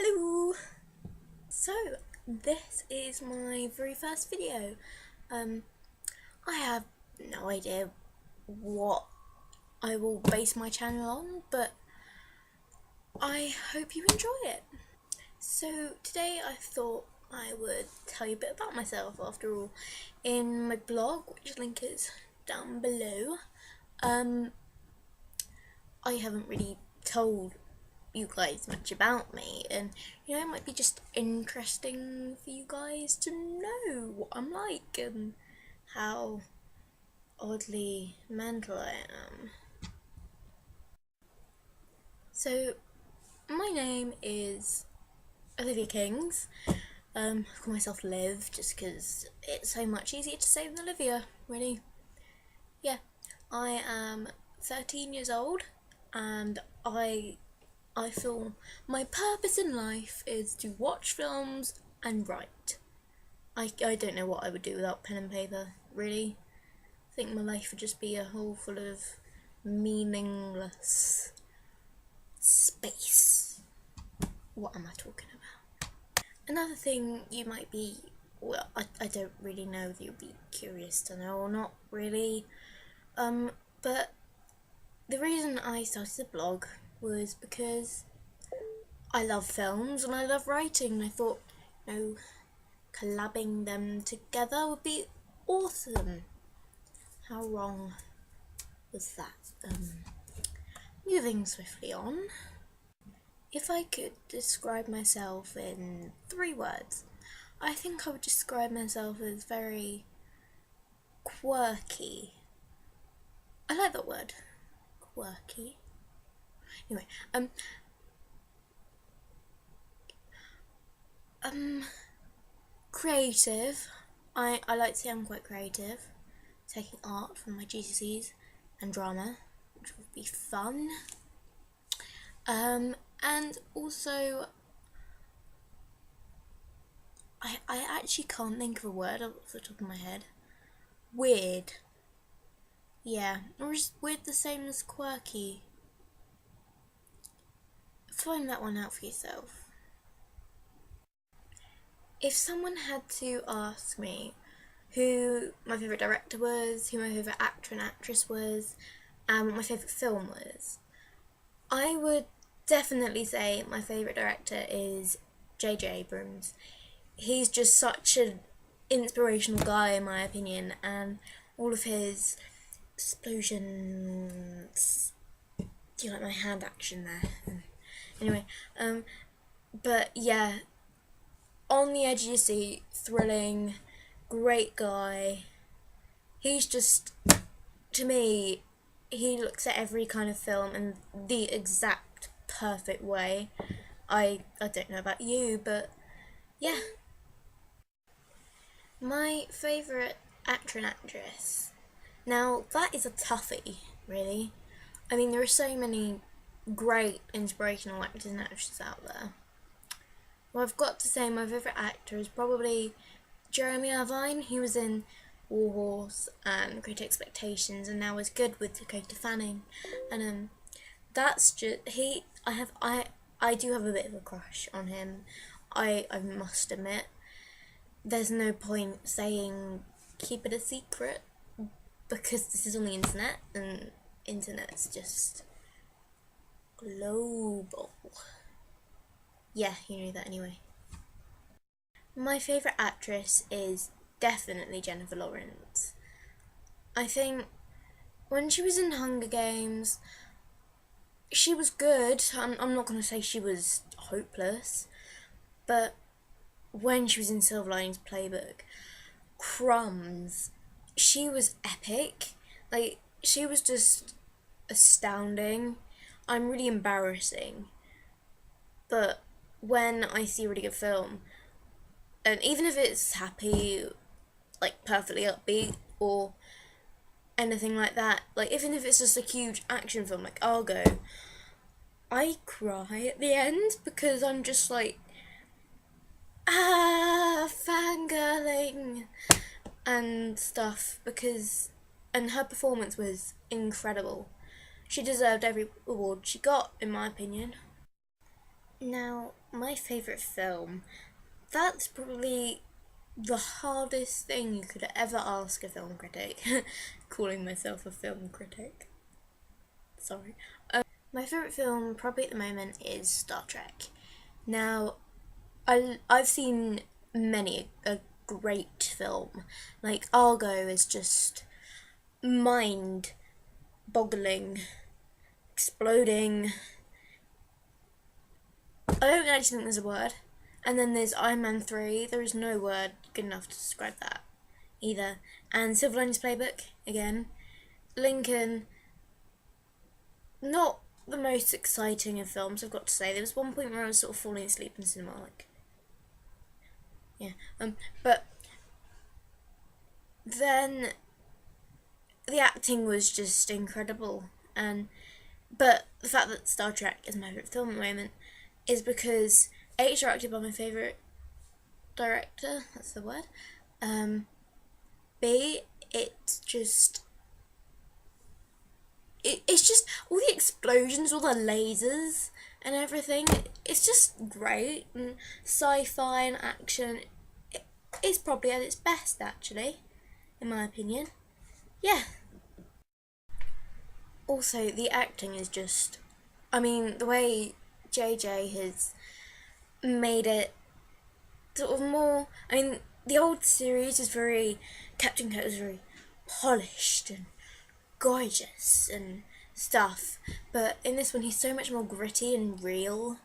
Hello! So, this is my very first video. I have no idea what I will base my channel on, but I hope you enjoy it. So, today I thought I would tell you a bit about myself after all. In my blog, which link is down below, I haven't really told you guys much about me, and it might be just interesting for you guys to know what I'm like and how oddly mental I am. So, my name is Olivia Kings. I call myself Liv just because it's so much easier to say than Olivia, really. Yeah, I am 13 years old and I feel my purpose in life is to watch films and write. I don't know what I would do without pen and paper, really. I think my life would just be a hole full of meaningless space. What am I talking about? Another thing you might be, well, I don't really know if you'll be curious to know or not, really. But the reason I started the blog was because I love films and I love writing, and I thought, collabing them together would be awesome. How wrong was that? Moving swiftly on. If I could describe myself in 3 words, I think I would describe myself as very quirky. I like that word. Quirky. Anyway, creative. I like to say I'm quite creative. Taking art from my GCSEs and drama, which would be fun. And also, I actually can't think of a word off the top of my head. Weird. Yeah, or is weird the same as quirky? Find that one out for yourself. If someone had to ask me who my favourite director was, who my favourite actor and actress was, and what my favourite film was, I would definitely say my favourite director is J.J. Abrams. He's just such an inspirational guy in my opinion, and all of his explosions. Do you like my hand action there? Anyway, but yeah, on the edge of your seat, thrilling, great guy. He's just, to me, he looks at every kind of film in the exact perfect way. I don't know about you, but yeah. My favourite actor and actress. Now, that is a toughie, really. I mean, there are so many great inspirational actors and actresses out there. Well, I've got to say my favourite actor is probably Jeremy Irvine. He was in War Horse and Great Expectations, and now is good with Dakota Fanning. And that's just I do have a bit of a crush on him. I must admit. There's no point saying keep it a secret because this is on the internet, and internet's just global. Yeah, you knew that anyway. My favourite actress is definitely Jennifer Lawrence. I think when she was in Hunger Games, she was good. I'm not going to say she was hopeless, but when she was in Silver Linings Playbook, Crumbs, she was epic. Like, she was just astounding. I'm really embarrassing. But when I see a really good film, and even if it's happy, like perfectly upbeat, or anything like that, like even if it's just a huge action film like Argo, I cry at the end because I'm just like, fangirling and stuff, and her performance was incredible. She deserved every award she got, in my opinion. Now, my favourite film, that's probably the hardest thing you could ever ask a film critic. Calling myself a film critic. Sorry. My favourite film, probably at the moment, is Star Trek. Now, I've seen many a great film. Like, Argo is just mind boggling, exploding. I don't actually think there's a word. And then there's Iron Man 3. There is no word good enough to describe that either. And Silver Linings Playbook, again. Lincoln, not the most exciting of films, I've got to say. There was one point where I was sort of falling asleep in cinema, like, yeah. But then the acting was just incredible, but the fact that Star Trek is my favourite film at the moment is because A, it's directed by my favourite director, that's the word. B, it's just it's just all the explosions, all the lasers and everything. It's just great, and sci-fi and action. It's probably at its best, actually, in my opinion. Yeah. Also, the acting is just, I mean, the way JJ has made it sort of more. I mean, the old series is very, Captain Kirk was very polished and gorgeous and stuff, but in this one he's so much more gritty and real.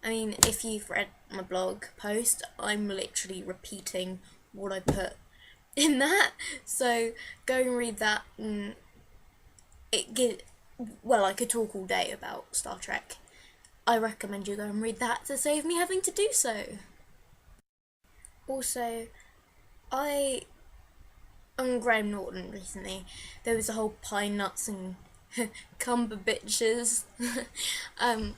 I mean, if you've read my blog post, I'm literally repeating what I put in that, so go and read that. And I could talk all day about Star Trek. I recommend you go and read that to save me having to do so. Also, on Graham Norton recently, there was a whole pine nuts and cumber bitches. I'm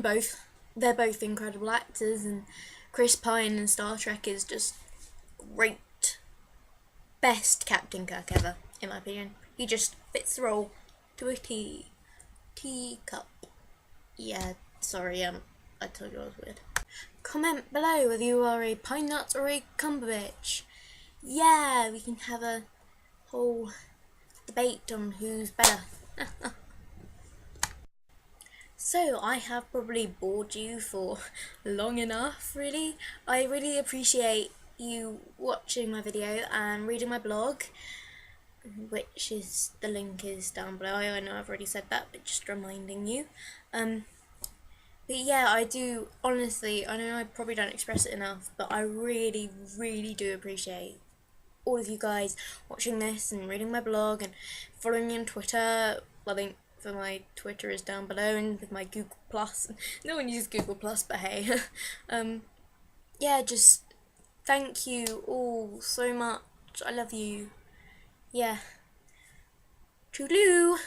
both. They're both incredible actors, and Chris Pine in Star Trek is just great. Best Captain Kirk ever, in my opinion. He just fits the role to a teacup. Yeah, sorry, I told you I was weird. Comment below whether you are a pine nut or a cumberbitch. Yeah, we can have a whole debate on who's better. So, I have probably bored you for long enough, really. I really appreciate you watching my video and reading my blog, which is, the link is down below. I know I've already said that, but just reminding you. But yeah, I do, honestly, I know I probably don't express it enough, but I really, really do appreciate all of you guys watching this and reading my blog and following me on Twitter. The link for my Twitter is down below, and with my Google Plus. No one uses Google Plus, but hey. Yeah, just thank you all so much. I love you. Yeah. Toodaloo!